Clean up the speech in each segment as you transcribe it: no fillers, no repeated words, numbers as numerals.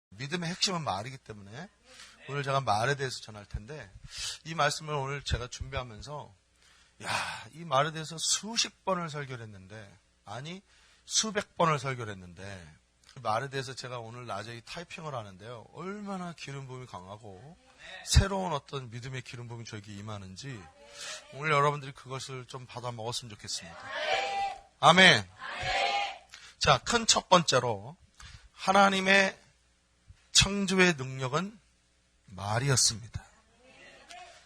믿음의 핵심은 말이기 때문에 오늘 제가 말에 대해서 전할 텐데, 이 말씀을 오늘 제가 준비하면서 이 말에 대해서 수십 번을 설교를 했는데, 아니 수백 번을 설교를 했는데, 그 말에 대해서 제가 오늘 낮에 타이핑을 하는데요, 얼마나 기름 부음이 강하고 새로운 어떤 믿음의 기름 부음이 저에게 임하는지 오늘 여러분들이 그것을 좀 받아 먹었으면 좋겠습니다. 아멘. 자, 큰 첫 번째로 하나님의 창조의 능력은 말이었습니다.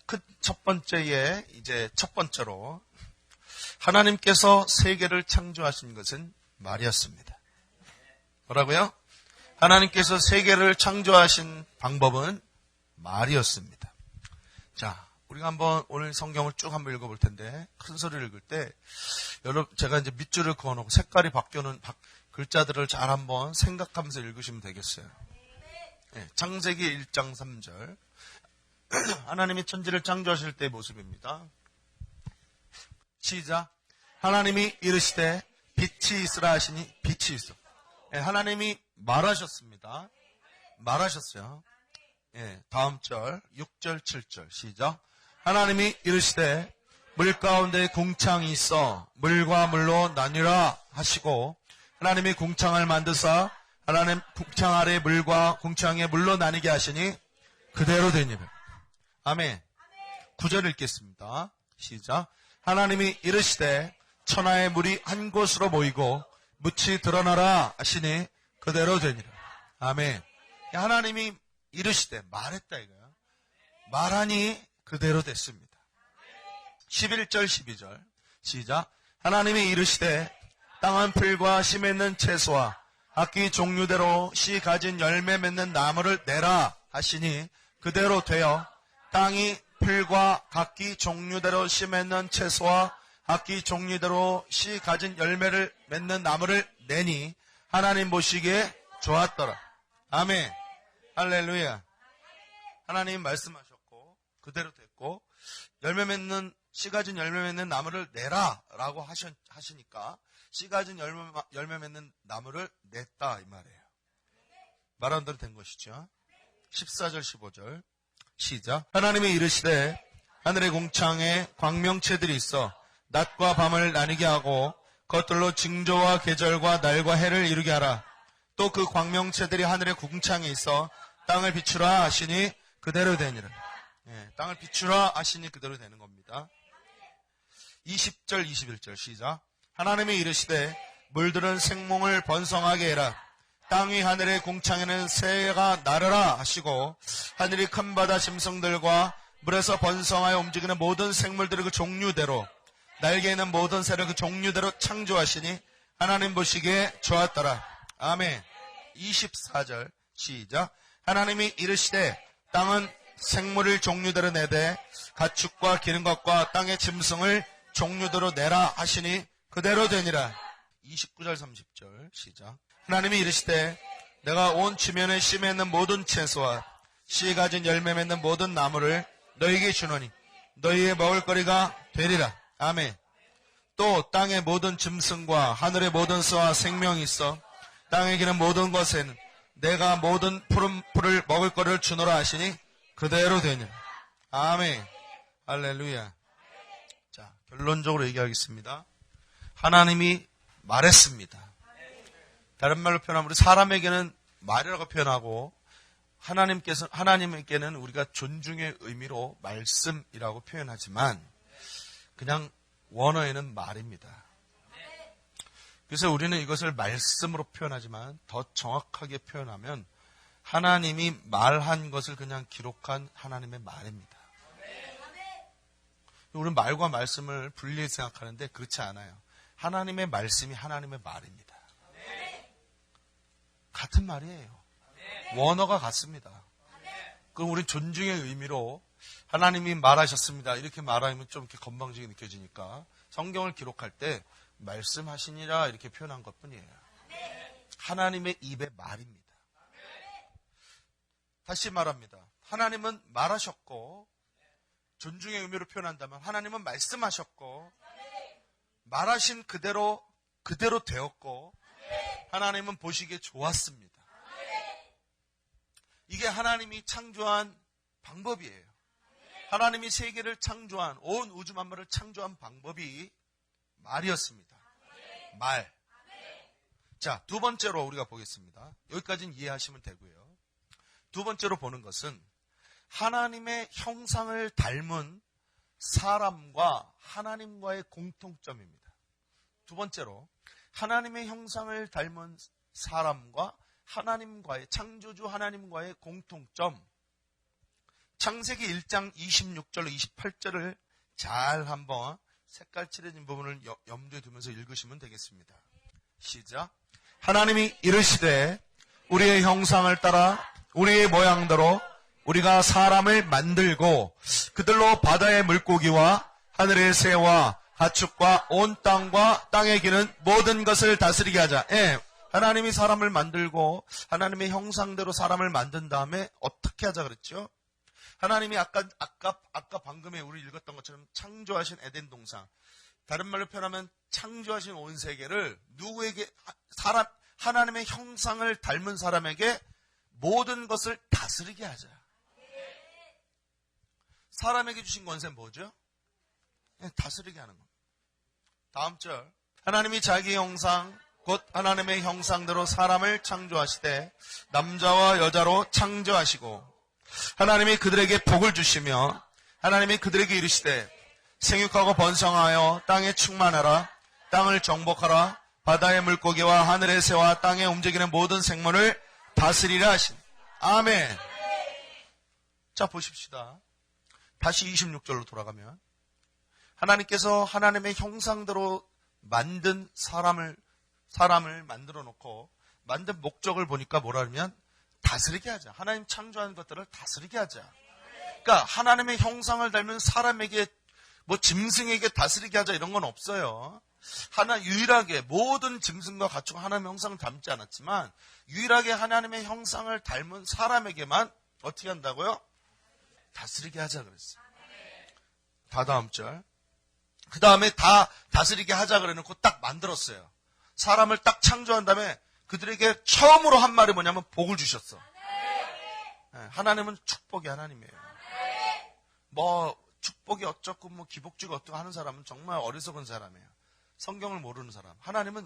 그 첫 번째에 이제 첫 번째로 하나님께서 세계를 창조하신 것은 말이었습니다. 뭐라고요? 하나님께서 세계를 창조하신 방법은 말이었습니다. 자, 우리가 한번 오늘 성경을 쭉 한번 읽어볼 텐데, 큰 소리를 읽을 때 여러분 제가 이제 밑줄을 그어놓고 색깔이 바뀌는 글자들을 잘 한번 생각하면서 읽으시면 되겠어요. 네, 창세기 1장 3절. 하나님이 천지를 창조하실 때의 모습입니다. 시작. 하나님이 이르시되 빛이 있으라 하시니 빛이 있어. 네, 하나님이 말하셨습니다. 말하셨어요. 네, 다음 절 6절 7절 시작. 하나님이 이르시되 물 가운데 궁창이 있어 물과 물로 나뉘라 하시고, 하나님이 궁창을 만드사 하나님 궁창 아래 물과 궁창에 물로 나뉘게 하시니 그대로 되니라. 아멘. 9절 읽겠습니다. 시작. 하나님이 이르시되 천하의 물이 한 곳으로 모이고 묻이 드러나라 하시니 그대로 되니라. 아멘. 하나님이 이르시되 말했다 이거야. 말하니 그대로 됐습니다. 11절 12절 시작. 하나님이 이르시되 땅은 풀과 씨 맺는 채소와 각기 종류대로 씨 가진 열매 맺는 나무를 내라 하시니 그대로 되어 땅이 풀과 각기 종류대로 씨 맺는 채소와 각기 종류대로 씨 가진 열매를 맺는 나무를 내니 하나님 보시기에 좋았더라. 아멘. 할렐루야. 하나님 말씀하셨고 그대로 됐고, 열매 맺는 씨 가진 열매 맺는 나무를 내라 라고 하시니까 씨 가진 열매 맺는 나무를 냈다 이 말이에요. 말한 대로 된 것이죠. 14절 15절 시작. 하나님이 이르시되 하늘의 궁창에 광명체들이 있어 낮과 밤을 나뉘게 하고 그것들로 징조와 계절과 날과 해를 이루게 하라. 또 그 광명체들이 하늘의 궁창에 있어 땅을 비추라 하시니 그대로 되니라. 땅을 비추라 하시니 그대로 되는 겁니다. 20절 21절 시작. 하나님이 이르시되 물들은 생몽을 번성하게 해라. 땅 위 하늘의 궁창에는 새가 나르라 하시고, 하늘이 큰 바다 짐승들과 물에서 번성하여 움직이는 모든 생물들을 그 종류대로, 날개 있는 모든 새를 그 종류대로 창조하시니 하나님 보시기에 좋았더라. 아멘. 24절 시작. 하나님이 이르시되 땅은 생물을 종류대로 내되 가축과 기는 것과 땅의 짐승을 종류대로 내라 하시니 그대로 되니라. 29절 30절 시작. 하나님이 이르시되 내가 온 지면에 씨 맺는 모든 채소와 씨 가진 열매 맺는 모든 나무를 너희에게 주노니 너희의 먹을거리가 되리라. 아멘. 또 땅의 모든 짐승과 하늘의 모든 새와 생명이 있어 땅에 기는 모든 것에는 내가 모든 푸른 풀을 먹을 거를 주노라 하시니 그대로 되니라. 아멘. 할렐루야. 자, 결론적으로 얘기하겠습니다. 하나님이 말했습니다. 다른 말로 표현하면 우리 사람에게는 말이라고 표현하고, 하나님에게는 우리가 존중의 의미로 말씀이라고 표현하지만 그냥 원어에는 말입니다. 그래서 우리는 이것을 말씀으로 표현하지만 더 정확하게 표현하면 하나님이 말한 것을 그냥 기록한 하나님의 말입니다. 우리는 말과 말씀을 분리해 생각하는데 그렇지 않아요. 하나님의 말씀이 하나님의 말입니다. 같은 말이에요. 원어가 같습니다. 그럼 우리 존중의 의미로 하나님이 말하셨습니다. 이렇게 말하면 좀 이렇게 건방지게 느껴지니까 성경을 기록할 때 말씀하시니라 이렇게 표현한 것 뿐이에요. 하나님의 입의 말입니다. 다시 말합니다. 하나님은 말하셨고, 존중의 의미로 표현한다면 하나님은 말씀하셨고, 말하신 그대로 되었고, 하나님은 보시기에 좋았습니다. 이게 하나님이 창조한 방법이에요. 하나님이 세계를 창조한, 온 우주 만물을 창조한 방법이 말이었습니다. 말. 자, 두 번째로 우리가 보겠습니다. 여기까지는 이해하시면 되고요. 두 번째로 보는 것은 하나님의 형상을 닮은 사람과 하나님과의 공통점입니다. 두 번째로 하나님의 형상을 닮은 사람과 하나님과의, 창조주 하나님과의 공통점. 창세기 1장 26절로 28절을 잘 한번 색깔 칠해진 부분을 염두에 두면서 읽으시면 되겠습니다. 시작. 하나님이 이르시되 우리의 형상을 따라 우리의 모양대로 우리가 사람을 만들고 그들로 바다의 물고기와 하늘의 새와 가축과 온 땅과 땅에 기는 모든 것을 다스리게 하자. 예, 하나님이 사람을 만들고 하나님의 형상대로 사람을 만든 다음에 어떻게 하자 그랬죠? 하나님이 아까 방금에 우리 읽었던 것처럼 창조하신 에덴 동산, 다른 말로 표현하면 창조하신 온 세계를 누구에게, 하나님의 형상을 닮은 사람에게 모든 것을 다스리게 하자. 사람에게 주신 권세는 뭐죠? 다스리게 하는 겁니다. 다음 절. 하나님이 자기 형상 곧 하나님의 형상대로 사람을 창조하시되 남자와 여자로 창조하시고 하나님이 그들에게 복을 주시며 하나님이 그들에게 이르시되 생육하고 번성하여 땅에 충만하라. 땅을 정복하라. 바다의 물고기와 하늘의 새와 땅에 움직이는 모든 생물을 다스리라 하신. 아멘. 자, 보십시다. 다시 26절로 돌아가면 하나님께서 하나님의 형상대로 만든 사람을 만들어 놓고 만든 목적을 보니까 뭐라 하면 다스리게 하자. 하나님 창조한 것들을 다스리게 하자. 그러니까 하나님의 형상을 닮은 사람에게, 뭐 짐승에게 다스리게 하자 이런 건 없어요. 유일하게 모든 짐승과 가축 하나님의 형상을 닮지 않았지만 유일하게 하나님의 형상을 닮은 사람에게만 어떻게 한다고요? 다스리게 하자 그랬어요. 다음 절. 그 다음에 다 다스리게 하자 그래놓고 딱 만들었어요. 사람을 딱 창조한 다음에 그들에게 처음으로 한 말이 뭐냐면 복을 주셨어. 하나님은 축복이 하나님이에요. 뭐 축복이 어쩌고 뭐 기복주가 어쩌고 하는 사람은 정말 어리석은 사람이에요. 성경을 모르는 사람. 하나님은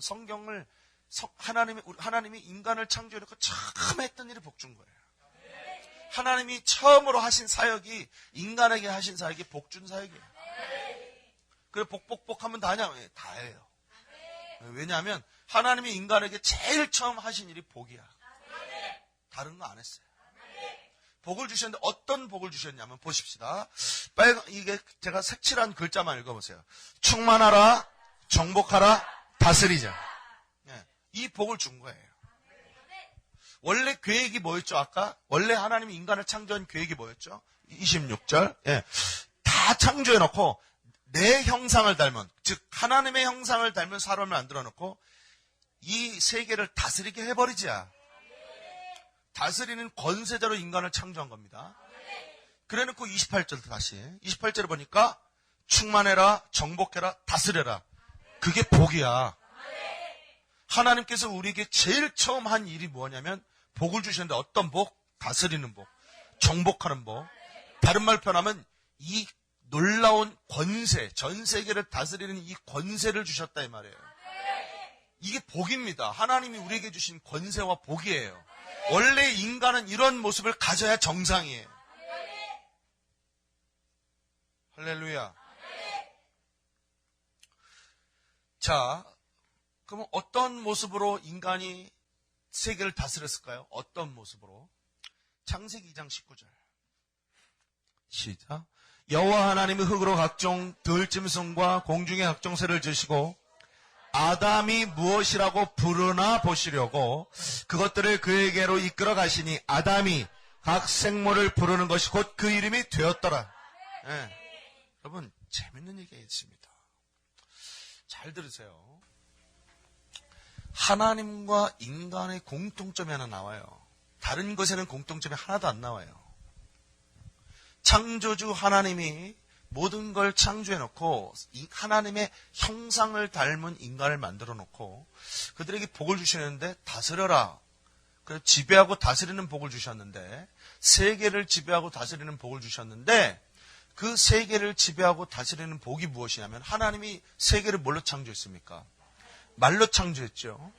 하나님이 인간을 창조해놓고 처음 했던 일이 복 준 거예요. 하나님이 처음으로 하신 사역이, 인간에게 하신 사역이 복 준 사역이에요. 그래 복하면 다냐? 다예요. 왜냐하면 하나님이 인간에게 제일 처음 하신 일이 복이야. 다른 거 안 했어요. 복을 주셨는데 어떤 복을 주셨냐면 보십시다. 이게 제가 색칠한 글자만 읽어보세요. 충만하라, 정복하라, 다스리자. 이 복을 준 거예요. 원래 계획이 뭐였죠? 아까 원래 하나님이 인간을 창조한 계획이 뭐였죠? 26절. 다 창조해놓고 내 형상을 닮은, 즉 하나님의 형상을 닮은 사람을 만들어놓고 이 세계를 다스리게 해버리자. 다스리는 권세자로 인간을 창조한 겁니다. 그래놓고 28절 다시 28절에 보니까 충만해라, 정복해라, 다스려라. 그게 복이야. 하나님께서 우리에게 제일 처음 한 일이 뭐냐면 복을 주셨는데 어떤 복? 다스리는 복, 정복하는 복. 다른 말 표현하면 이 놀라운 권세, 전 세계를 다스리는 이 권세를 주셨다 이 말이에요. 이게 복입니다. 하나님이 우리에게 주신 권세와 복이에요. 원래 인간은 이런 모습을 가져야 정상이에요. 할렐루야. 자, 그럼 어떤 모습으로 인간이 세계를 다스렸을까요? 어떤 모습으로? 창세기 2장 19절. 시작. 여호와 하나님이 흙으로 각종 들짐승과 공중의 각종 새를 지으시고 아담이 무엇이라고 부르나 보시려고 그것들을 그에게로 이끌어 가시니 아담이 각 생물을 부르는 것이 곧 그 이름이 되었더라. 여러분 재밌는 얘기가 있습니다. 잘 들으세요. 하나님과 인간의 공통점이 하나 나와요. 다른 것에는 공통점이 하나도 안 나와요. 창조주 하나님이 모든 걸 창조해 놓고 하나님의 형상을 닮은 인간을 만들어 놓고 그들에게 복을 주시는데 다스려라. 그래서 지배하고 다스리는 복을 주셨는데 세계를 지배하고 다스리는 복을 주셨는데 그 세계를 지배하고 다스리는 복이 무엇이냐면 하나님이 세계를 뭘로 창조했습니까? 말로 창조했죠.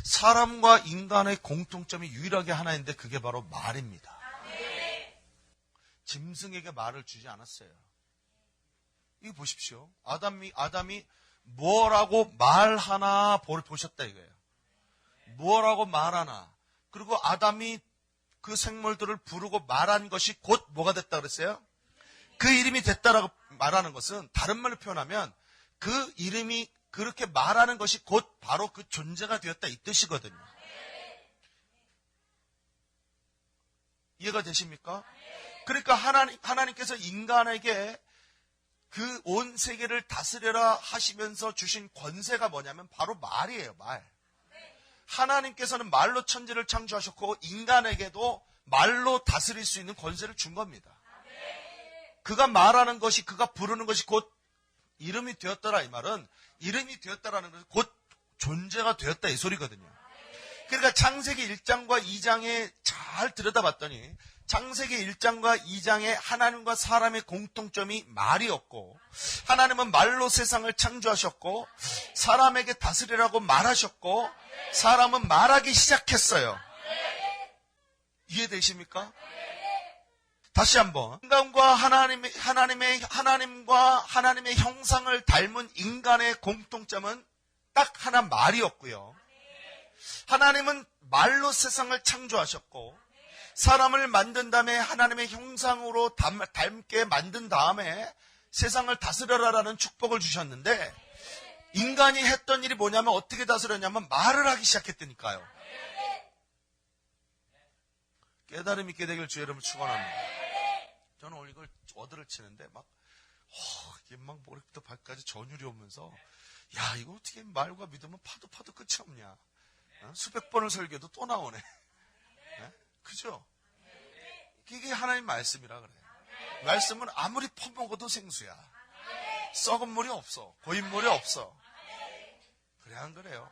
사람과 인간의 공통점이 유일하게 하나인데 그게 바로 말입니다. 짐승에게 말을 주지 않았어요. 이거 보십시오. 아담이 뭐라고 말하나 보셨다 이거예요. 뭐라고 말하나. 그리고 아담이 그 생물들을 부르고 말한 것이 곧 뭐가 됐다 그랬어요? 그 이름이 됐다라고 말하는 것은 다른 말로 표현하면 그 이름이 그렇게 말하는 것이 곧 바로 그 존재가 되었다 이 뜻이거든요. 이해가 되십니까? 그러니까 하나님께서 인간에게 그 온 세계를 다스려라 하시면서 주신 권세가 뭐냐면 바로 말이에요, 말. 하나님께서는 말로 천지를 창조하셨고 인간에게도 말로 다스릴 수 있는 권세를 준 겁니다. 그가 말하는 것이, 그가 부르는 것이 곧 이름이 되었더라 이 말은 이름이 되었다라는 것은 곧 존재가 되었다 이 소리거든요. 그러니까 창세기 1장과 2장에 잘 들여다봤더니 창세기 1장과 2장에 하나님과 사람의 공통점이 말이었고 하나님은 말로 세상을 창조하셨고 사람에게 다스리라고 말하셨고 사람은 말하기 시작했어요. 이해되십니까? 다시 한번 인간과 하나님과 하나님의 형상을 닮은 인간의 공통점은 딱 하나 말이었고요. 하나님은 말로 세상을 창조하셨고 사람을 만든 다음에 하나님의 형상으로 닮게 만든 다음에 세상을 다스려라라는 축복을 주셨는데 인간이 했던 일이 뭐냐면 어떻게 다스렸냐면 말을 하기 시작했다니까요. 깨달음 있게 되길 주 여러분 축원합니다. 저는 오늘 이걸 어드를 치는데 이게 막 머리부터 발까지 전율이 오면서 야 이거 어떻게 말과 믿으면 파도 끝이 없냐. 수백 번을 설교도 또 나오네. 그죠? 이게 하나님 말씀이라 그래요. 말씀은 아무리 퍼먹어도 생수야. 썩은 물이 없어. 고인물이 없어. 그래 안 그래요?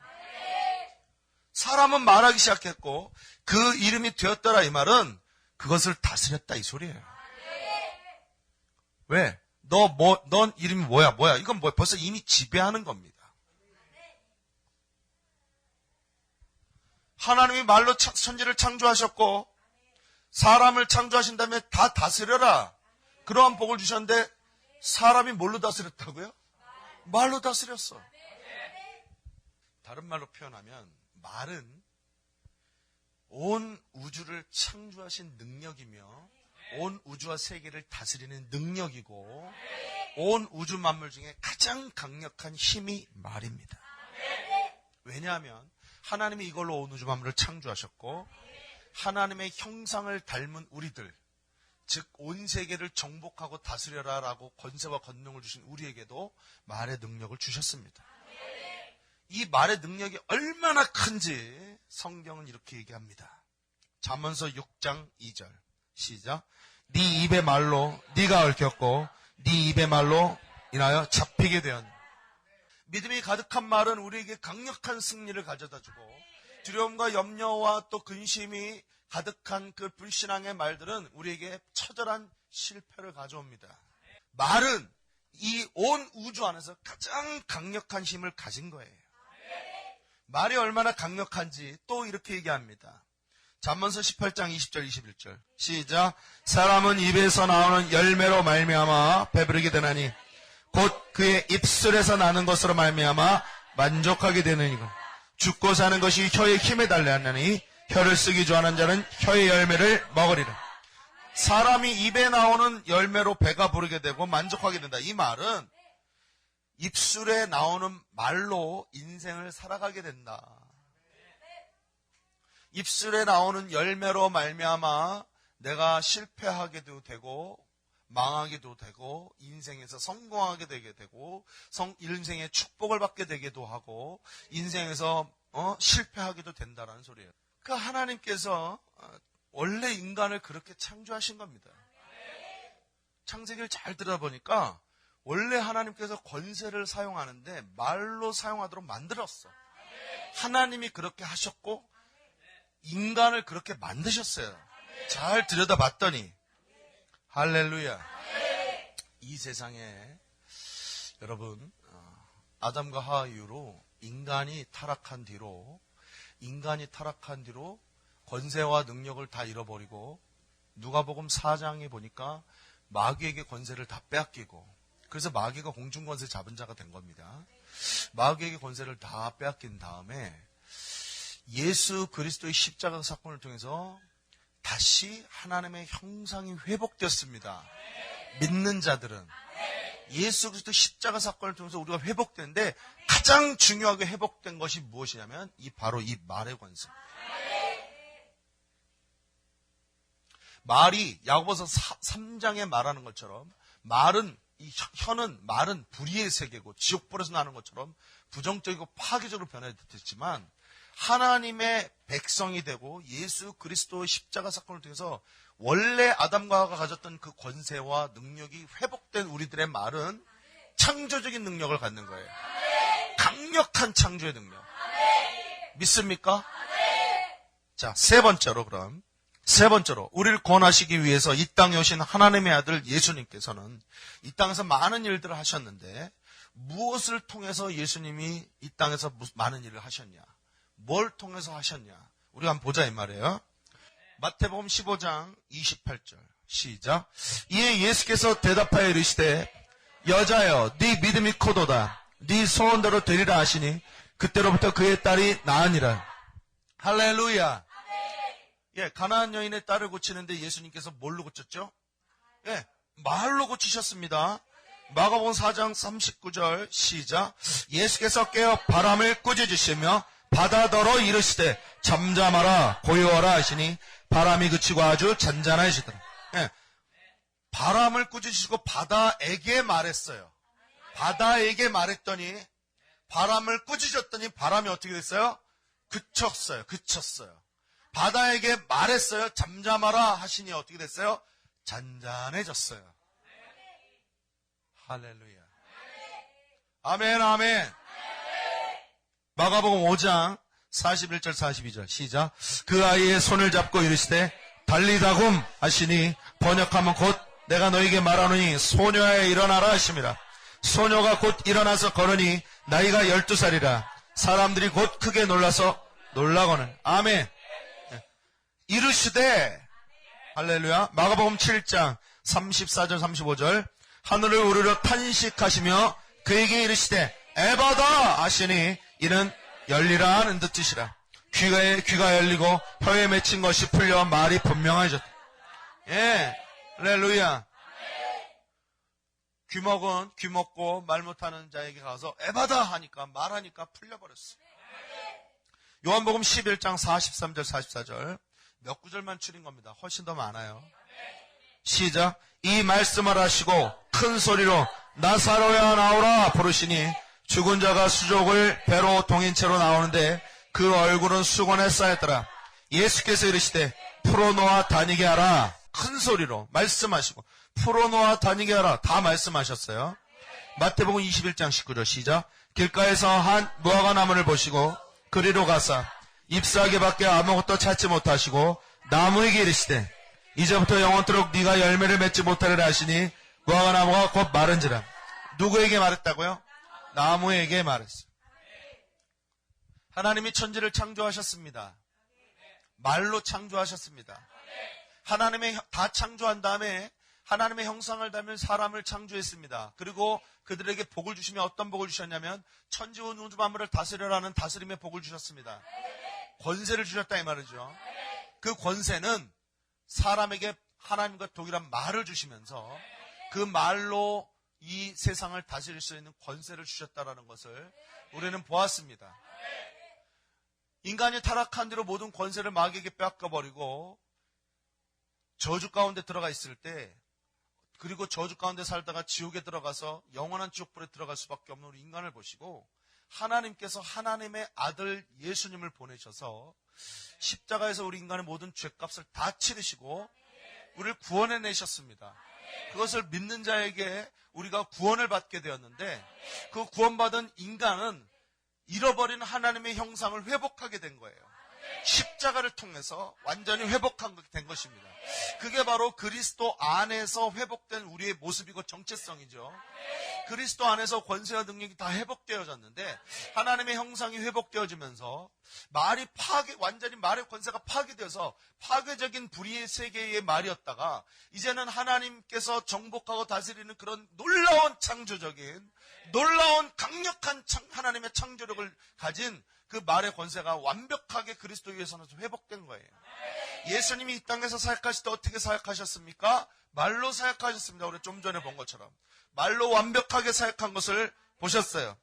사람은 말하기 시작했고 그 이름이 되었더라 이 말은 그것을 다스렸다 이 소리예요. 왜? 넌 이름이 뭐야? 이건 벌써 이미 지배하는 겁니다. 하나님이 말로 천지를 창조하셨고 사람을 창조하신 다음에 다 다스려라. 그러한 복을 주셨는데 사람이 뭘로 다스렸다고요? 말로 다스렸어. 다른 말로 표현하면 말은 온 우주를 창조하신 능력이며 온 우주와 세계를 다스리는 능력이고 온 우주 만물 중에 가장 강력한 힘이 말입니다. 왜냐하면 하나님이 이걸로 온 우주 만물을 창조하셨고 하나님의 형상을 닮은 우리들, 즉 온 세계를 정복하고 다스려라라고 권세와 권능을 주신 우리에게도 말의 능력을 주셨습니다. 이 말의 능력이 얼마나 큰지 성경은 이렇게 얘기합니다. 잠언서 6장 2절 시작. 네 입의 말로 네가 얽혔고 네 입의 말로 인하여 잡히게 되었네. 믿음이 가득한 말은 우리에게 강력한 승리를 가져다주고 두려움과 염려와 또 근심이 가득한 그 불신앙의 말들은 우리에게 처절한 실패를 가져옵니다. 말은 이 온 우주 안에서 가장 강력한 힘을 가진 거예요. 말이 얼마나 강력한지 또 이렇게 얘기합니다. 잠언서 18장 20절 21절 시작. 사람은 입에서 나오는 열매로 말미암아 배부르게 되나니 곧 그의 입술에서 나는 것으로 말미암아 만족하게 되느니라. 죽고 사는 것이 혀의 힘에 달려하나니 혀를 쓰기 좋아하는 자는 혀의 열매를 먹으리라. 사람이 입에 나오는 열매로 배가 부르게 되고 만족하게 된다. 이 말은 입술에 나오는 말로 인생을 살아가게 된다. 입술에 나오는 열매로 말미암아 내가 실패하게도 되고 망하게도 되고 인생에서 성공하게 되게 되고 인생의 축복을 받게 되기도 하고 인생에서 실패하기도 된다는 소리예요. 그러니까 하나님께서 원래 인간을 그렇게 창조하신 겁니다. 창세기를 잘 들어보니까 원래 하나님께서 권세를 사용하는데 말로 사용하도록 만들었어. 하나님이 그렇게 하셨고 인간을 그렇게 만드셨어요. 잘 들여다봤더니 할렐루야. 이 세상에 여러분 아담과 하와 이후로 인간이 타락한 뒤로 권세와 능력을 다 잃어버리고 누가복음 4장에 보니까 마귀에게 권세를 다 빼앗기고 그래서 마귀가 공중권세 잡은 자가 된 겁니다. 마귀에게 권세를 다 빼앗긴 다음에 예수 그리스도의 십자가 사건을 통해서 다시 하나님의 형상이 회복됐습니다. 믿는 자들은 예수 그리스도 십자가 사건을 통해서 우리가 회복되는데 가장 중요하게 회복된 것이 무엇이냐면 바로 이 말의 권세. 말이 야고보서 3장에 말하는 것처럼 말은 불의의 세계고 지옥불에서 나는 것처럼 부정적이고 파괴적으로 변화됐지만 하나님의 백성이 되고 예수 그리스도의 십자가 사건을 통해서 원래 아담과 하와가 가졌던 그 권세와 능력이 회복된 우리들의 말은 창조적인 능력을 갖는 거예요. 강력한 창조의 능력. 믿습니까? 자, 세 번째로 우리를 구원하시기 위해서 이 땅에 오신 하나님의 아들 예수님께서는 이 땅에서 많은 일들을 하셨는데 무엇을 통해서 예수님이 이 땅에서 많은 일을 하셨냐? 뭘 통해서 하셨냐? 우리가 한번 보자 이 말이에요. 마태복음 15장 28절 시작. 이에 예수께서 대답하여 이르시되 여자여 네 믿음이 크도다. 네 소원대로 되리라 하시니 그때로부터 그의 딸이 나으니라. 할렐루야. 예, 가나안 여인의 딸을 고치는데 예수님께서 뭘로 고쳤죠? 예, 말로 고치셨습니다. 마가복음 4장 39절 시작. 예수께서 깨어 바람을 꾸짖으시며 바다더러 이르시되 잠잠하라 고요하라 하시니 바람이 그치고 아주 잔잔하시더라. 예, 바람을 꾸짖으시고 바다에게 말했어요. 바다에게 말했더니 바람을 꾸짖었더니 바람이 어떻게 됐어요? 그쳤어요. 바다에게 말했어요. 잠잠하라 하시니 어떻게 됐어요? 잔잔해졌어요. 할렐루야. 아멘, 아멘. 마가복음 5장 41절 42절 시작. 그 아이의 손을 잡고 이르시되 달리다굼 하시니 번역하면 곧 내가 너에게 말하노니 소녀야 일어나라 하심이라. 소녀가 곧 일어나서 걸으니 나이가 12살이라. 사람들이 곧 크게 놀라거늘. 아멘. 이르시되 할렐루야. 마가복음 7장 34절 35절 하늘을 우르르 탄식하시며 그에게 이르시되 에바다 하시니 이는 열리라 하는 뜻이라. 귀가 열리고 혀에 맺힌 것이 풀려 말이 분명해졌다. 예, 할렐루야. 귀 먹고 말 못하는 자에게 가서 에바다 하니까 말하니까 풀려버렸어. 요한복음 11장 43절 44절 몇 구절만 줄인 겁니다. 훨씬 더 많아요. 시작. 이 말씀을 하시고 큰 소리로 나사로야 나오라 부르시니 죽은 자가 수족을 배로 동인 채로 나오는데 그 얼굴은 수건에 쌓였더라. 예수께서 이르시되 풀어놓아 다니게 하라. 큰 소리로 말씀하시고 풀어놓아 다니게 하라. 다 말씀하셨어요. 마태복음 21장 19절 시작. 길가에서 한 무화과 나무를 보시고 그리로 가사 잎사귀밖에 아무것도 찾지 못하시고 나무에게 이르시되 이제부터 영원토록 네가 열매를 맺지 못하리라 하시니 무화과 나무가 곧 마른지라. 누구에게 말했다고요? 나무에게 말했어요. 하나님이 천지를 창조하셨습니다. 말로 창조하셨습니다. 하나님의 다 창조한 다음에 하나님의 형상을 닮은 사람을 창조했습니다. 그리고 그들에게 복을 주시며 어떤 복을 주셨냐면 천지온 우주 만물을 다스려라는 다스림의 복을 주셨습니다. 권세를 주셨다 이 말이죠. 그 권세는 사람에게 하나님과 동일한 말을 주시면서 그 말로 이 세상을 다스릴 수 있는 권세를 주셨다는 것을 우리는 보았습니다. 인간이 타락한 뒤로 모든 권세를 마귀에게 빼앗겨버리고 저주 가운데 들어가 있을 때, 그리고 저주 가운데 살다가 지옥에 들어가서 영원한 지옥불에 들어갈 수밖에 없는 우리 인간을 보시고 하나님께서 하나님의 아들 예수님을 보내셔서 십자가에서 우리 인간의 모든 죄값을 다 치르시고 우리를 구원해내셨습니다. 그것을 믿는 자에게 우리가 구원을 받게 되었는데 그 구원받은 인간은 잃어버린 하나님의 형상을 회복하게 된 거예요. 십자가를 통해서 완전히 회복된 것입니다. 그게 바로 그리스도 안에서 회복된 우리의 모습이고 정체성이죠. 그리스도 안에서 권세와 능력이 다 회복되어졌는데 하나님의 형상이 회복되어지면서 완전히 말의 권세가 파괴되어서 파괴적인 불의의 세계의 말이었다가 이제는 하나님께서 정복하고 다스리는 그런 놀라운 창조적인 놀라운 강력한 하나님의 창조력을 가진 그 말의 권세가 완벽하게 그리스도 위에서는 회복된 거예요. 예수님이 이 땅에서 사역하실 때 어떻게 사역하셨습니까? 말로 사역하셨습니다. 우리 좀 전에 본 것처럼. 말로 완벽하게 사역한 것을 보셨어요.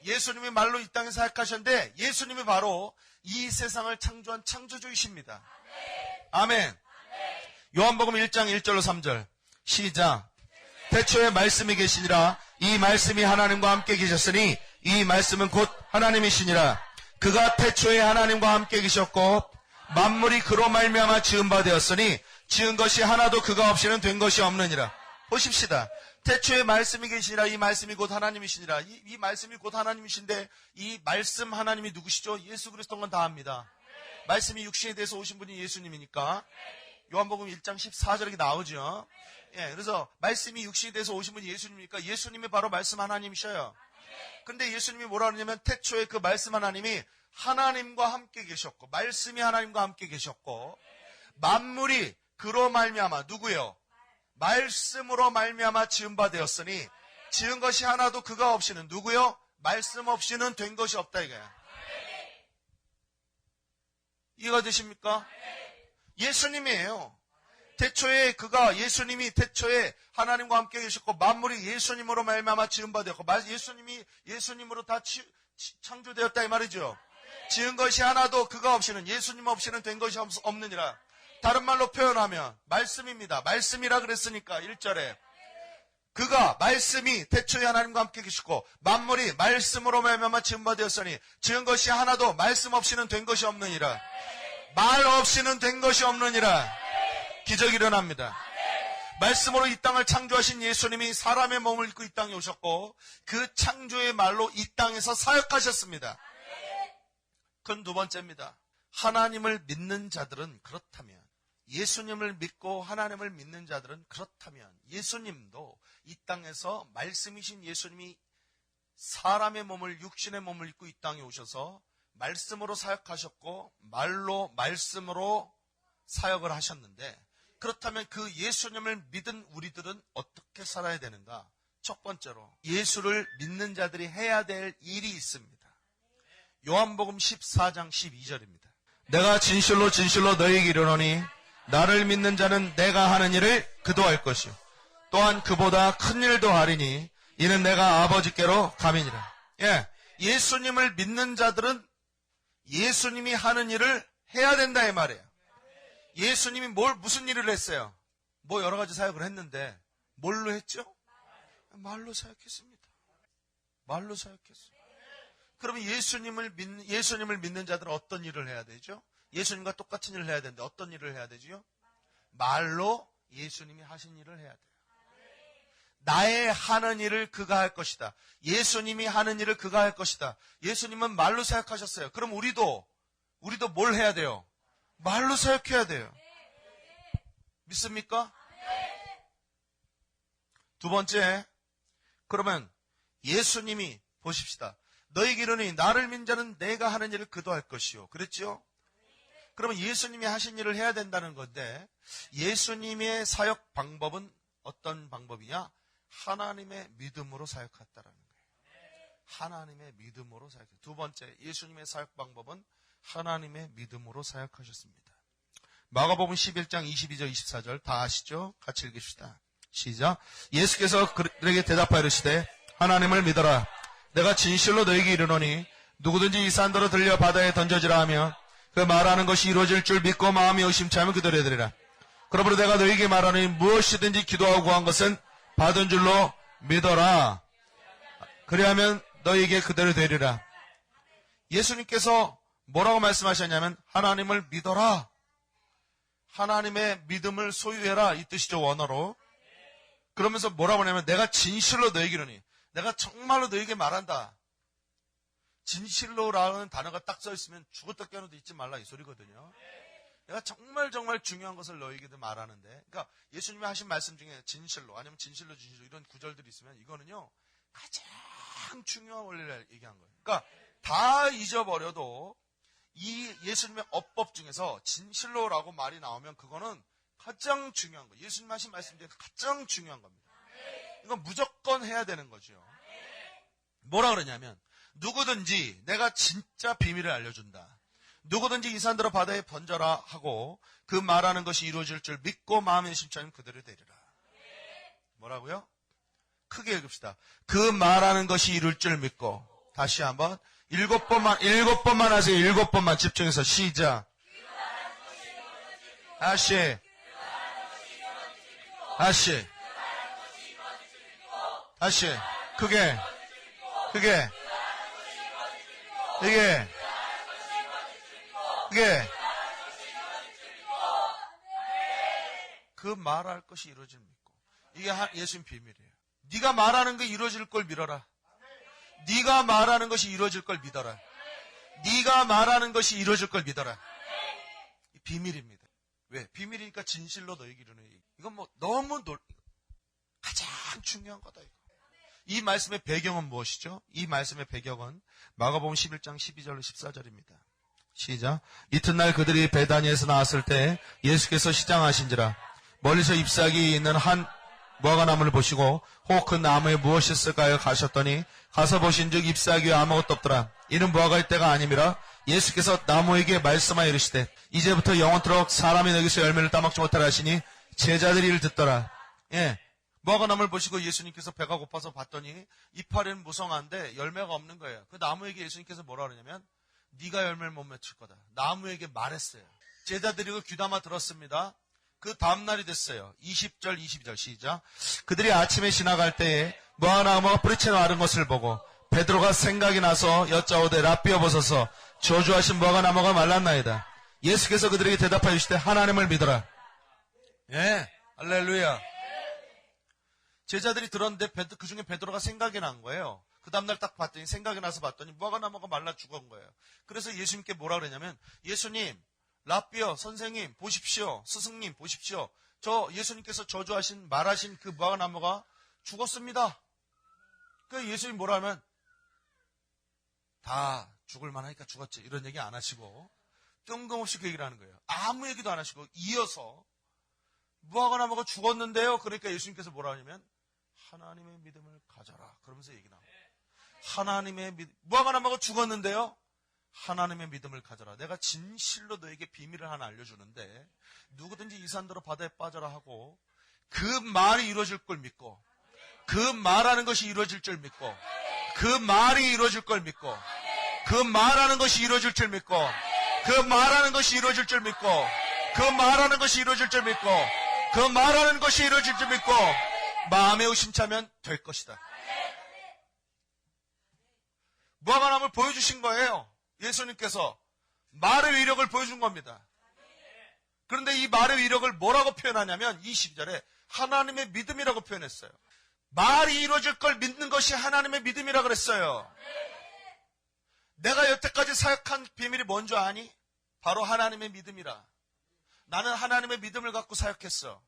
예수님이 말로 이 땅에 사역하셨는데 예수님이 바로 이 세상을 창조한 창조주이십니다. 아멘. 요한복음 1장 1절로 3절 시작. 태초에 말씀이 계시니라. 이 말씀이 하나님과 함께 계셨으니 이 말씀은 곧 하나님이시니라. 그가 태초에 하나님과 함께 계셨고 만물이 그로 말미암아 지은 바 되었으니 지은 것이 하나도 그가 없이는 된 것이 없느니라. 보십시다. 태초에 말씀이 계시니라. 이 말씀이 곧 하나님이시니라. 이 말씀이 곧 하나님이신데 이 말씀 하나님이 누구시죠? 예수 그리스도인 건 다 압니다. 말씀이 육신에 대해서 오신 분이 예수님이니까 요한복음 1장 14절에 나오죠. 예, 그래서 말씀이 육신에 대해서 오신 분이 예수님이니까 예수님이 바로 말씀 하나님이셔요. 근데 예수님이 뭐라 그러냐면 태초에 그 말씀 하나님이 하나님과 함께 계셨고 말씀이 하나님과 함께 계셨고 만물이 그로 말미암아 누구요? 말씀으로 말미암아 지은 바 되었으니 지은 것이 하나도 그가 없이는 누구요? 말씀 없이는 된 것이 없다 이거야. 이해가 되십니까? 예수님이에요. 태초에 예수님이 태초에 하나님과 함께 계셨고 만물이 예수님으로 말미암아 지은 바 되었고 예수님이 예수님으로 다 창조되었다 이 말이죠. 지은 것이 하나도 그가 없이는 예수님 없이는 된 것이 없느니라. 다른 말로 표현하면 말씀입니다. 말씀이라 그랬으니까 1절에 그가 말씀이 태초에 하나님과 함께 계시고 만물이 말씀으로 말미암아 지은 바 되었으니 지은 것이 하나도 말씀 없이는 된 것이 없느니라. 말 없이는 된 것이 없느니라. 기적이 일어납니다. 말씀으로 이 땅을 창조하신 예수님이 사람의 몸을 입고 이 땅에 오셨고 그 창조의 말로 이 땅에서 사역하셨습니다. 그건 두 번째입니다. 하나님을 믿는 자들은 그렇다면 예수님을 믿고 하나님을 믿는 자들은 그렇다면 예수님도 이 땅에서 말씀이신 예수님이 사람의 몸을 육신의 몸을 입고 이 땅에 오셔서 말씀으로 사역하셨고 말씀으로 사역을 하셨는데 그렇다면 그 예수님을 믿은 우리들은 어떻게 살아야 되는가? 첫 번째로 예수를 믿는 자들이 해야 될 일이 있습니다. 요한복음 14장 12절입니다. 내가 진실로 진실로 너희에게 이르노니 나를 믿는 자는 내가 하는 일을 그도 할 것이요 또한 그보다 큰 일도 하리니 이는 내가 아버지께로 감이니라. 예수님을 믿는 자들은 예수님이 하는 일을 해야 된다 이 말이에요. 예수님이 무슨 일을 했어요? 여러 가지 사역을 했는데 뭘로 했죠? 말로 사역했습니다. 말로 사역했어요. 그러면 예수님을 믿는 자들은 어떤 일을 해야 되죠? 예수님과 똑같은 일을 해야 되는데 어떤 일을 해야 되죠? 말로 예수님이 하신 일을 해야 돼요. 나의 하는 일을 그가 할 것이다. 예수님이 하는 일을 그가 할 것이다. 예수님은 말로 사역하셨어요. 그럼 우리도 뭘 해야 돼요? 말로 사역해야 돼요. 믿습니까? 두 번째, 그러면 예수님이 보십시다. 너희에게 이르노니 나를 믿는 자는 내가 하는 일을 그도 할 것이요. 그랬죠? 그러면 예수님이 하신 일을 해야 된다는 건데 예수님의 사역 방법은 어떤 방법이냐? 하나님의 믿음으로 사역했다라는 거예요. 하나님의 믿음으로 사역했어요. 두 번째, 예수님의 사역 방법은 하나님의 믿음으로 사역하셨습니다. 마가복음 11장 22절 24절 다 아시죠? 같이 읽읍시다. 시작. 예수께서 그들에게 대답하여 이르시되 하나님을 믿어라. 내가 진실로 너에게 이르노니 누구든지 이 산더러 들려 바다에 던져지라 하면 그 말하는 것이 이루어질 줄 믿고 마음이 의심치 않으면 그대로 되리라. 그러므로 내가 너에게 말하노니 무엇이든지 기도하고 구한 것은 받은 줄로 믿어라. 그리하면 너에게 그대로 되리라. 예수님께서 뭐라고 말씀하셨냐면 하나님을 믿어라. 하나님의 믿음을 소유해라 이 뜻이죠. 원어로. 그러면서 뭐라고 하냐면 내가 진실로 너에게 이르니 내가 정말로 너에게 말한다. 진실로라는 단어가 딱 써있으면 죽었다 깨어나도 잊지 말라 이 소리거든요. 내가 정말 중요한 것을 너에게도 말하는데, 그러니까 예수님이 하신 말씀 중에 진실로 아니면 진실로 이런 구절들이 있으면 이거는요 가장 중요한 원리를 얘기한 거예요. 그러니까 다 잊어버려도 이 예수님의 어법 중에서 진실로라고 말이 나오면 그거는 가장 중요한 거예요. 예수님 하신 말씀 중에 가장 중요한 겁니다. 이건 무조건 해야 되는 거죠. 뭐라 그러냐면 누구든지 내가 진짜 비밀을 알려준다. 누구든지 이 산들어 바다에 번져라 하고 그 말하는 것이 이루어질 줄 믿고 마음에 심취하면 그대로 되리라. 뭐라고요? 크게 읽읍시다. 그 말하는 것이 이룰 줄 믿고. 다시 한번 7번만 하세요. 7번만 집중해서 시작. 다시 크게 그 말할 것이 이루어질 믿고. 이게 예수님 비밀이에요. 네가 말하는 게 이루어질 걸 믿어라. 네가 말하는 것이 이루어질 걸 믿어라. 네가 말하는 것이 이루어질 걸 믿어라. 비밀입니다. 왜? 비밀이니까 진실로 너에게 이르는 얘기. 이건 뭐 너무 가장 중요한 거다 이거. 이 말씀의 배경은 무엇이죠? 이 말씀의 배경은 마가복음 11장 12절로 14절입니다. 시작. 이튿날 그들이 베다니에서 나왔을 때 예수께서 시장하신지라 멀리서 잎사귀 있는 한 무화과나무를 보시고 혹 그 나무에 무엇이 있을까요? 가셨더니 가서 보신즉 잎사귀에 아무것도 없더라. 이는 무화과일 때가 아님이라 예수께서 나무에게 말씀하여 이르시되 이제부터 영원토록 사람이 너기서 열매를 따먹지 못하라 하시니 제자들이 이를 듣더라. 무화과나무를 보시고 예수님께서 배가 고파서 봤더니 이파리는 무성한데 열매가 없는 거예요. 그 나무에게 예수님께서 뭐라 그러냐면 네가 열매를 못 맺힐 거다. 나무에게 말했어요. 제자들이 그 귀담아 들었습니다. 그 다음날이 됐어요. 20절 22절 시작. 그들이 아침에 지나갈 때에 무화과나무가 뿌리채 마른 것을 보고 베드로가 생각이 나서 여짜오되 랍비여 보소서 저주하신 무화과나무가 말랐나이다. 예수께서 그들에게 대답하여 주시되 하나님을 믿어라. 할렐루야. 제자들이 들었는데 그 중에 베드로가 생각이 난 거예요. 그 다음날 딱 봤더니 생각이 나서 봤더니 무화과나무가 말라 죽은 거예요. 그래서 예수님께 뭐라 그러냐면 예수님, 랍비여, 선생님 보십시오. 스승님 보십시오. 저 예수님께서 저주하신 말하신 그 무화과나무가 죽었습니다. 그 예수님 뭐라 하면 다 죽을 만하니까 죽었지 이런 얘기 안 하시고 뜬금없이 그 얘기를 하는 거예요. 아무 얘기도 안 하시고 이어서 무화과나무가 죽었는데요. 그러니까 예수님께서 뭐라 하냐면 하나님의 믿음을 가져라. 그러면서 얘기 나와요. 하나님의 무화과나무가 죽었는데요. 하나님의 믿음을 가져라. 내가 진실로 너에게 비밀을 하나 알려주는데 누구든지 이 산더러 바다에 빠져라 하고 그 말이 이루어질 걸 믿고 그 말하는 것이 이루어질 줄 믿고 그 말이 이루어질 걸 믿고 그 말하는 것이 이루어질 줄 믿고 그 말하는 것이 이루어질 줄 믿고 그 말하는 것이 이루어질 줄 믿고 그 말하는 것이 이루어질 줄 믿고 마음에 의심차면 될 것이다. 무화과나무를 보여주신 거예요. 예수님께서 말의 위력을 보여준 겁니다. 그런데 이 말의 위력을 뭐라고 표현하냐면 22절에 하나님의 믿음이라고 표현했어요. 말이 이루어질 걸 믿는 것이 하나님의 믿음이라고 그랬어요. 내가 여태까지 사역한 비밀이 뭔지 아니? 바로 하나님의 믿음이라. 나는 하나님의 믿음을 갖고 사역했어.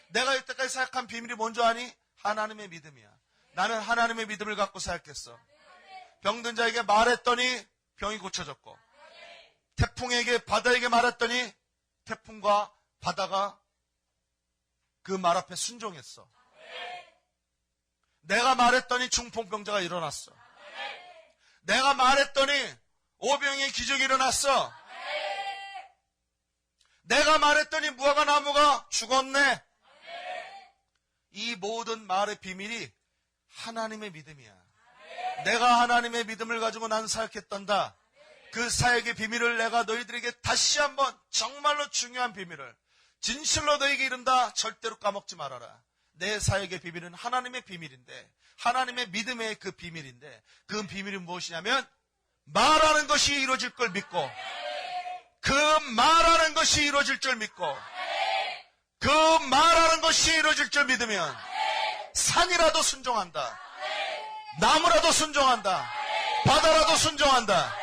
내가 여태까지 사역한 비밀이 뭔지 아니? 하나님의 믿음이야. 나는 하나님의 믿음을 갖고 사역했어. 병든 자에게 말했더니 병이 고쳐졌고 태풍에게 바다에게 말했더니 태풍과 바다가 그 말 앞에 순종했어. 내가 말했더니 중풍병자가 일어났어. 내가 말했더니 오병이의 기적이 일어났어. 내가 말했더니 무화과나무가 죽었네. 이 모든 말의 비밀이 하나님의 믿음이야. 내가 하나님의 믿음을 가지고 난 사역했단다. 그 사역의 비밀을 내가 너희들에게 다시 한번 정말로 중요한 비밀을 진실로 너희에게 이른다. 절대로 까먹지 말아라. 내 사역의 비밀은 하나님의 비밀인데 하나님의 믿음의 그 비밀인데 그 비밀이 무엇이냐면 말하는 것이 이루어질 걸 믿고 그 말하는 것이 이루어질 줄 믿고 그 말하는 것이 이루어질 줄 믿으면 산이라도 순종한다. 나무라도 순종한다. 바다라도 순종한다.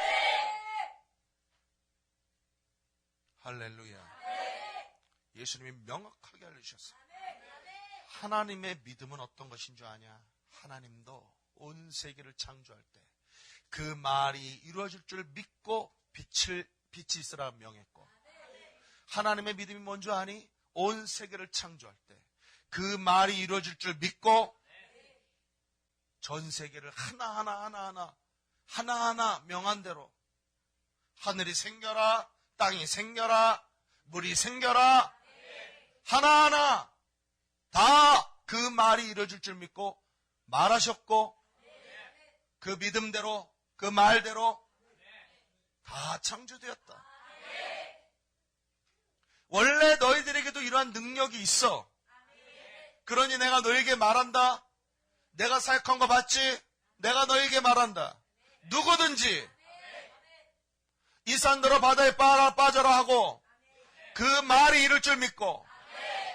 할렐루야. 예수님이 명확하게 알려주셨어요. 하나님의 믿음은 어떤 것인 줄 아냐? 하나님도 온 세계를 창조할 때 그 말이 이루어질 줄 믿고 빛이 있으라 명했고, 하나님의 믿음이 뭔지 아니? 온 세계를 창조할 때 그 말이 이루어질 줄 믿고 전 세계를 하나하나 명한 대로 하늘이 생겨라, 땅이 생겨라, 물이 생겨라, 하나하나 다 그 말이 이루어질 줄 믿고 말하셨고, 그 믿음대로, 그 말대로 다 창조되었다. 원래 너희들에게도 이러한 능력이 있어. 그러니 내가 너에게 말한다. 내가 사역한 거 봤지? 내가 너에게 말한다. 누구든지 이 산더러 바다에 빠져라 하고 그 말이 이룰 줄 믿고,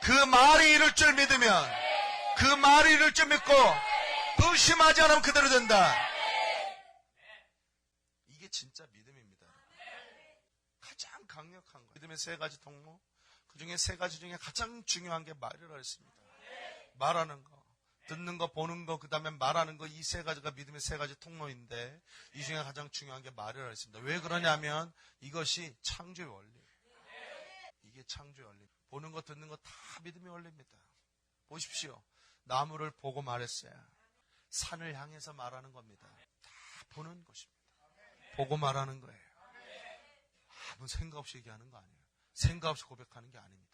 그 말이 이룰 줄 믿으면, 그 말이 이룰 줄 믿고 의심하지 않으면 그대로 된다. 이게 진짜 믿음입니다. 가장 강력한 거. 믿음의 세 가지 통로, 그 중에 세 가지 중에 가장 중요한 게 말이라 했습니다. 말하는 거, 듣는 거, 보는 거, 그 다음에 말하는 거, 이 세 가지가 믿음의 세 가지 통로인데 이 중에 가장 중요한 게 말이라 했습니다. 왜 그러냐면 이것이 창조의 원리. 이게 창조의 원리. 보는 거, 듣는 거 다 믿음의 원리입니다. 보십시오. 나무를 보고 말했어요. 산을 향해서 말하는 겁니다. 다 보는 것입니다. 보고 말하는 거예요. 아무 생각 없이 얘기하는 거 아니에요. 생각 없이 고백하는 게 아닙니다.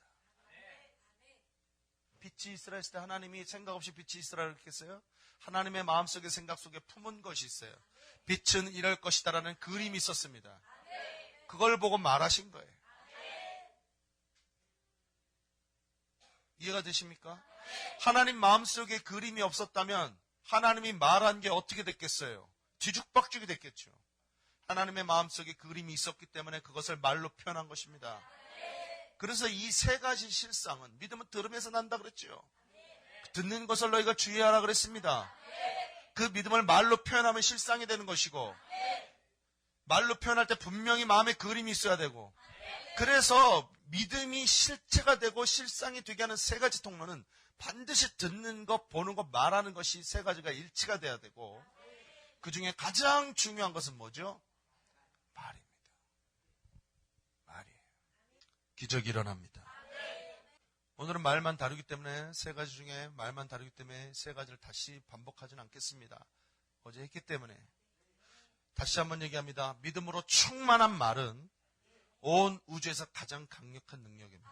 빛이 있으라 했을 때 하나님이 생각 없이 빛이 있으라 이렇게 했어요. 하나님의 마음속에 생각 속에 품은 것이 있어요. 빛은 이럴 것이다라는 그림이 있었습니다. 그걸 보고 말하신 거예요. 이해가 되십니까? 하나님 마음속에 그림이 없었다면 하나님이 말한 게 어떻게 됐겠어요? 뒤죽박죽이 됐겠죠. 하나님의 마음속에 그림이 있었기 때문에 그것을 말로 표현한 것입니다. 그래서 이 세 가지 실상은 믿음은 들음에서 난다 그랬죠. 듣는 것을 너희가 주의하라 그랬습니다. 그 믿음을 말로 표현하면 실상이 되는 것이고, 말로 표현할 때 분명히 마음에 그림이 있어야 되고, 그래서 믿음이 실체가 되고 실상이 되게 하는 세 가지 통로는 반드시 듣는 것, 보는 것, 말하는 것이 세 가지가 일치가 돼야 되고, 그 중에 가장 중요한 것은 뭐죠? 말입니다. 말이에요. 기적이 일어납니다. 오늘은 말만 다루기 때문에 세 가지 중에 말만 다루기 때문에 세 가지를 다시 반복하지는 않겠습니다. 어제 했기 때문에. 다시 한번 얘기합니다. 믿음으로 충만한 말은 온 우주에서 가장 강력한 능력입니다.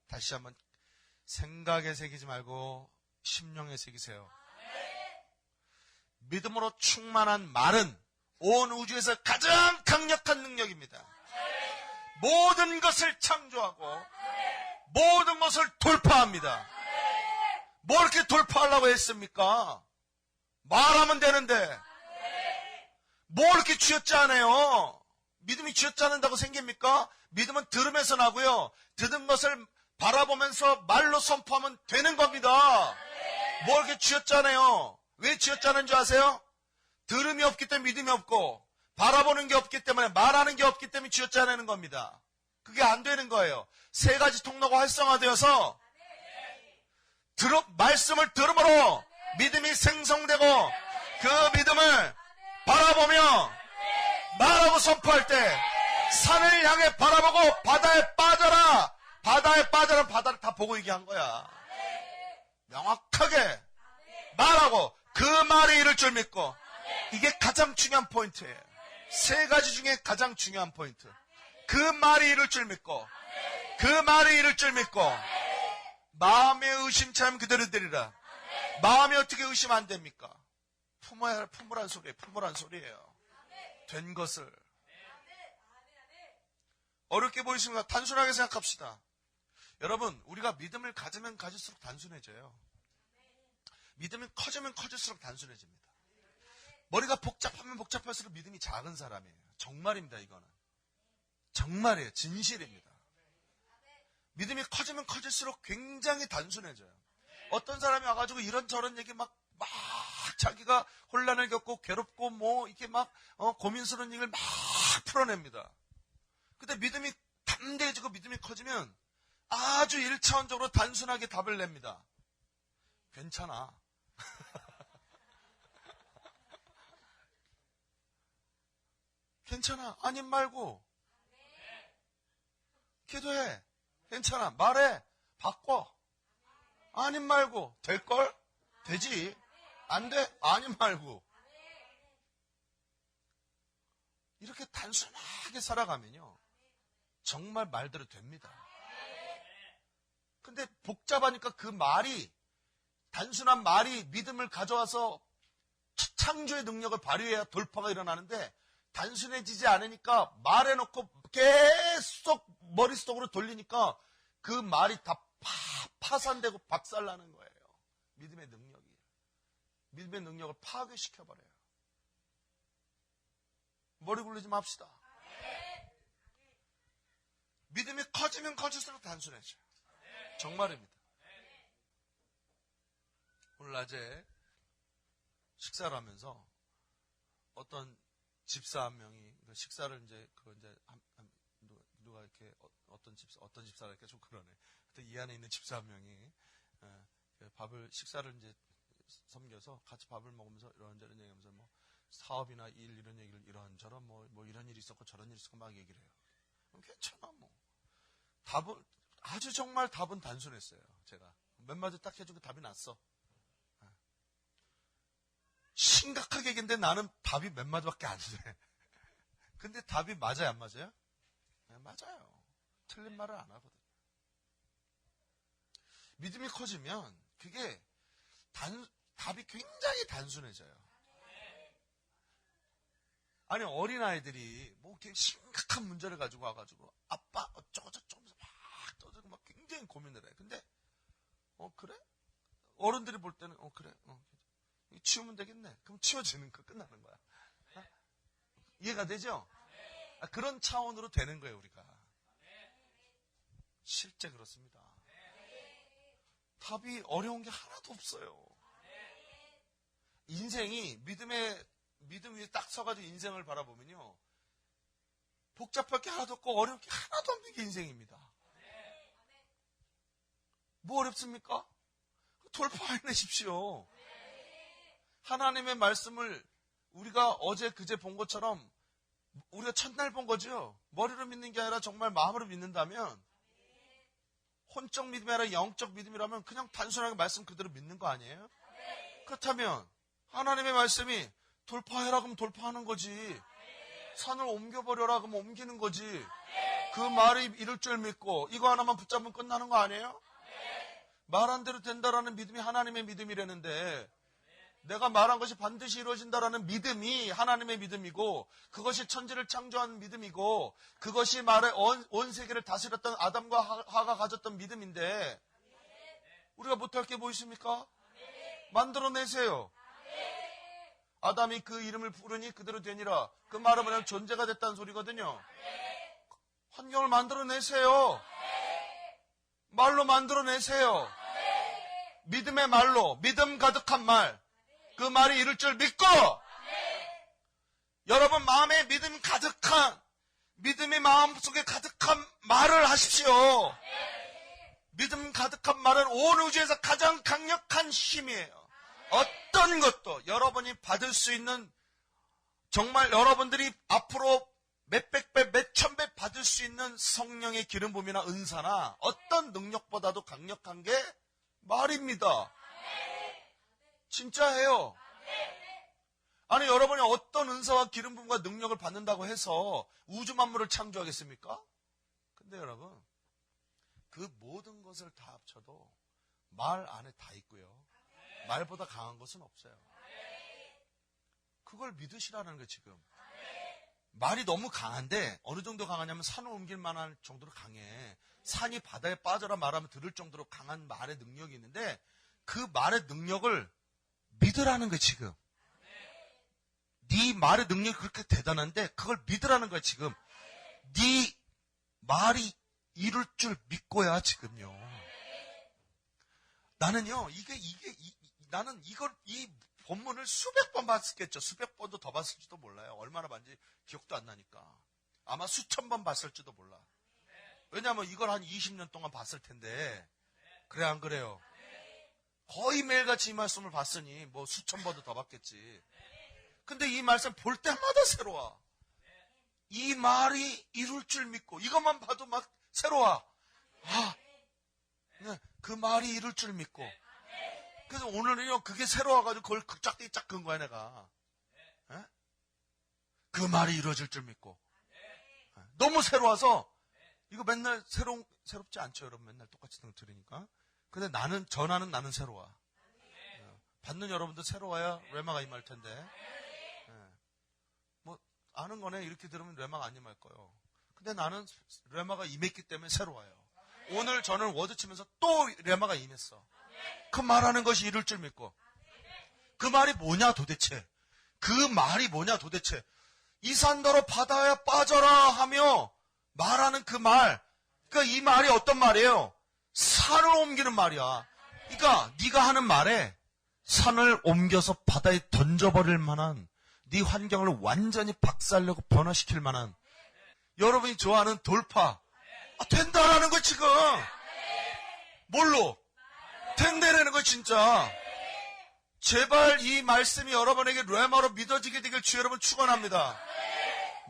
다시 한번 생각에 새기지 말고 심령에 새기세요. 믿음으로 충만한 말은 온 우주에서 가장 강력한 능력입니다. 모든 것을 창조하고 모든 것을 돌파합니다. 뭐 이렇게 돌파하려고 했습니까? 말하면 되는데 뭐 이렇게 쥐어짜네요. 믿음이 쥐어짜는다고 생깁니까? 믿음은 들음에서 나고요. 듣은 것을 바라보면서 말로 선포하면 되는 겁니다. 뭐 이렇게 쥐어짜네요. 왜 쥐어짜는 줄 아세요? 들음이 없기 때문에 믿음이 없고, 바라보는 게 없기 때문에, 말하는 게 없기 때문에 쥐어짜내는 겁니다. 그게 안 되는 거예요. 세 가지 통로가 활성화되어서 말씀을 들음으로 믿음이 생성되고, 그 믿음을 바라보며 말하고 선포할 때 산을 향해 바라보고 바다에 빠져라, 바다에 빠져라, 바다를 다 보고 얘기한 거야. 명확하게 말하고 그 말이 이룰 줄 믿고, 이게 가장 중요한 포인트예요. 세 가지 중에 가장 중요한 포인트. 그 말이 이룰 줄 믿고, 그 말이 이룰 줄 믿고, 마음의 의심처럼 그대로 되리라. 마음이 어떻게 의심 안 됩니까? 품으란 소리예요. 품으란 소리예요. 된 것을. 어렵게 보이십니까? 단순하게 생각합시다. 여러분, 우리가 믿음을 가지면 가질수록 단순해져요. 믿음이 커지면 커질수록 단순해집니다. 머리가 복잡하면 복잡할수록 믿음이 작은 사람이에요. 정말입니다, 이거는. 정말이에요. 진실입니다. 믿음이 커지면 커질수록 굉장히 단순해져요. 어떤 사람이 와가지고 이런저런 얘기 막 자기가 혼란을 겪고 괴롭고 뭐 이렇게 막 고민스러운 얘기를 막 풀어냅니다. 근데 믿음이 담대해지고 믿음이 커지면 아주 1차원적으로 단순하게 답을 냅니다. 괜찮아. 괜찮아. 아님 말고. 기도해. 괜찮아. 말해. 바꿔. 아님 말고. 될걸? 되지. 안 돼? 아님 말고. 이렇게 단순하게 살아가면요. 정말 말대로 됩니다. 근데 복잡하니까 그 말이, 단순한 말이 믿음을 가져와서 창조의 능력을 발휘해야 돌파가 일어나는데, 단순해지지 않으니까 말해놓고 계속 머릿속으로 돌리니까 그 말이 다 파산되고 박살나는 거예요. 믿음의 능력이. 믿음의 능력을 파괴시켜버려요. 머리 굴리지 맙시다. 믿음이 커지면 커질수록 단순해져요. 정말입니다. 오늘 낮에 식사를 하면서 어떤 집사 한 명이 식사를 이제 누가 이렇게 어떤 집사라 이렇게 좀 그러네. 이 안에 있는 집사 한 명이 식사를 이제 섬겨서 같이 밥을 먹으면서 이런저런 얘기하면서 뭐 사업이나 일 이런 얘기를 이런저런 뭐 이런 일이 있었고 저런 일이 있었고 막 얘기를 해요. 괜찮아 뭐. 아주 정말 답은 단순했어요. 제가 몇 마디 딱 해주고 답이 났어. 심각하게 얘기했는데 나는 답이 몇 마디밖에 안 돼. 근데 답이 맞아요, 안 맞아요? 네, 맞아요. 틀린 말을 안 하거든요. 믿음이 커지면 그게 답이 굉장히 단순해져요. 아니, 어린아이들이 뭐 심각한 문제를 가지고 와가지고 아빠 어쩌고 저쩌고 하면서 막 떠들고 막 굉장히 고민을 해. 근데 그래? 어른들이 볼 때는 그래. 치우면 되겠네. 그럼 치워지는 거 끝나는 거야. 이해가 되죠? 그런 차원으로 되는 거예요, 우리가. 실제 그렇습니다. 답이 어려운 게 하나도 없어요. 인생이 믿음 위에 딱 서가지고 인생을 바라보면요. 복잡할 게 하나도 없고 어려울 게 하나도 없는 게 인생입니다. 뭐 어렵습니까? 돌파해내십시오. 하나님의 말씀을 우리가 어제 그제 본 것처럼 우리가 첫날 본 거죠. 머리로 믿는 게 아니라 정말 마음으로 믿는다면, 혼적 믿음이 아니라 영적 믿음이라면 그냥 단순하게 말씀 그대로 믿는 거 아니에요? 그렇다면 하나님의 말씀이 돌파해라 그러면 돌파하는 거지. 산을 옮겨버려라 그러면 옮기는 거지. 그 말이 이룰 줄 믿고 이거 하나만 붙잡으면 끝나는 거 아니에요? 말한 대로 된다라는 믿음이 하나님의 믿음이라는데, 내가 말한 것이 반드시 이루어진다라는 믿음이 하나님의 믿음이고, 그것이 천지를 창조한 믿음이고, 그것이 말에 온 세계를 다스렸던 아담과 하가 가졌던 믿음인데, 우리가 못할 게 뭐 있습니까? 만들어내세요. 아담이 그 이름을 부르니 그대로 되니라. 그 말은 뭐냐면 존재가 됐다는 소리거든요. 환경을 만들어내세요. 말로 만들어내세요. 믿음의 말로, 믿음 가득한 말. 그 말이 이룰 줄 믿고, 여러분 마음에 믿음 가득한, 믿음이 마음속에 가득한 말을 하십시오. 믿음 가득한 말은 온 우주에서 가장 강력한 힘이에요. 어떤 것도 여러분이 받을 수 있는, 정말 여러분들이 앞으로 몇백 배, 몇천 배 받을 수 있는 성령의 기름 부음이나 은사나 어떤 능력보다도 강력한 게 말입니다. 진짜예요. 아니, 여러분이 어떤 은사와 기름 부음과 능력을 받는다고 해서 우주 만물을 창조하겠습니까? 근데 여러분, 그 모든 것을 다 합쳐도 말 안에 다 있고요. 말보다 강한 것은 없어요. 그걸 믿으시라는 거예요, 지금. 말이 너무 강한데, 어느 정도 강하냐면 산을 옮길 만한 정도로 강해. 산이 바다에 빠져라 말하면 들을 정도로 강한 말의 능력이 있는데, 그 말의 능력을 믿으라는 거예요, 지금. 네 말의 능력이 그렇게 대단한데 그걸 믿으라는 거예요, 지금. 네 말이 이룰 줄 믿고야, 지금요. 나는요, 나는 이 본문을 수백 번 봤겠죠. 수백 번도 더 봤을지도 몰라요. 얼마나 봤는지 기억도 안 나니까. 아마 수천 번 봤을지도 몰라. 왜냐하면 이걸 한 20년 동안 봤을 텐데. 그래, 안 그래요? 거의 매일같이 이 말씀을 봤으니 뭐 수천 번도 더 봤겠지. 근데 이 말씀 볼 때마다 새로워. 이 말이 이룰 줄 믿고 이것만 봐도 막 새로워. 그 말이 이룰 줄 믿고. 그래서 오늘은요, 그게 새로워가지고 그걸 극작대기 쫙 끈 거야, 내가. 그 말이 이루어질 줄 믿고. 너무 새로워서, 이거 맨날 새롭지 않죠, 여러분? 맨날 똑같이 들으니까. 근데 전하는 나는 새로워. 받는 여러분도 새로워야 레마가 임할 텐데. 뭐, 아는 거네. 이렇게 들으면 레마가 안 임할 거예요. 근데 나는 레마가 임했기 때문에 새로워요. 오늘 저는 워드 치면서 또 레마가 임했어. 그 말하는 것이 이룰 줄 믿고. 그 말이 뭐냐 도대체. 그 말이 뭐냐 도대체. 이 산더러 바다에 빠져라 하며 말하는 그 말. 그러니까 이 말이 어떤 말이에요? 산을 옮기는 말이야. 그러니까 네가 하는 말에 산을 옮겨서 바다에 던져버릴 만한, 네 환경을 완전히 박살내고 변화시킬 만한, 여러분이 좋아하는 돌파. 된다라는 거 지금. 뭘로? 된다라는 거 진짜. 제발 이 말씀이 여러분에게 레마로 믿어지게 되길 주 여러분 축원합니다.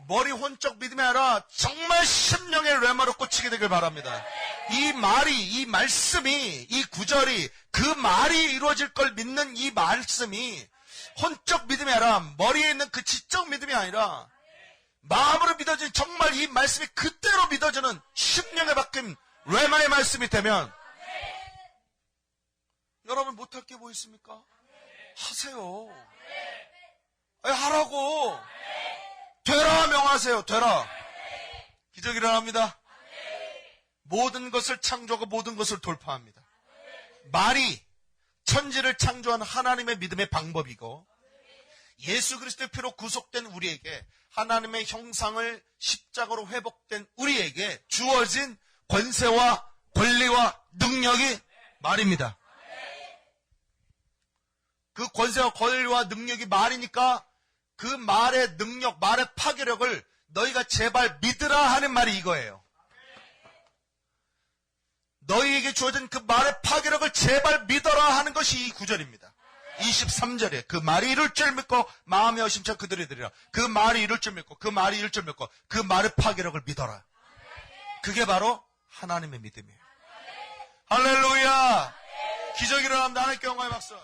머리 혼쩍 믿음이 아니라 정말 심령의 레마로 꽂히게 되길 바랍니다. 이 말이, 이 말씀이, 이 구절이, 그 말이 이루어질 걸 믿는 이 말씀이 혼쩍 믿음이 아니라 머리에 있는 그 지적 믿음이 아니라 마음으로 믿어진 정말 이 말씀이 그대로 믿어지는 심령의 바뀐 레마의 말씀이 되면 여러분 못할 게 뭐 있습니까? 하세요. 하라고. 되라 명하세요. 되라. 기적이 일어납니다. 모든 것을 창조하고 모든 것을 돌파합니다. 말이 천지를 창조한 하나님의 믿음의 방법이고 예수 그리스도의 피로 구속된 우리에게 하나님의 형상을 십자가로 회복된 우리에게 주어진 권세와 권리와 능력이 말입니다. 그 권세와 권리와 능력이 말이니까 그 말의 능력, 말의 파괴력을 너희가 제발 믿으라 하는 말이 이거예요. 너희에게 주어진 그 말의 파괴력을 제발 믿어라 하는 것이 이 구절입니다. 23절에 그 말이 이룰 줄 믿고 마음의 어심처 그들이 들으라. 그 말이 이룰 줄 믿고 그 말이 이룰 줄 믿고 그 말의 파괴력을 믿어라. 그게 바로 하나님의 믿음이에요. 할렐루야. 기적이 일어납니다. 하나님께 영광의 박수.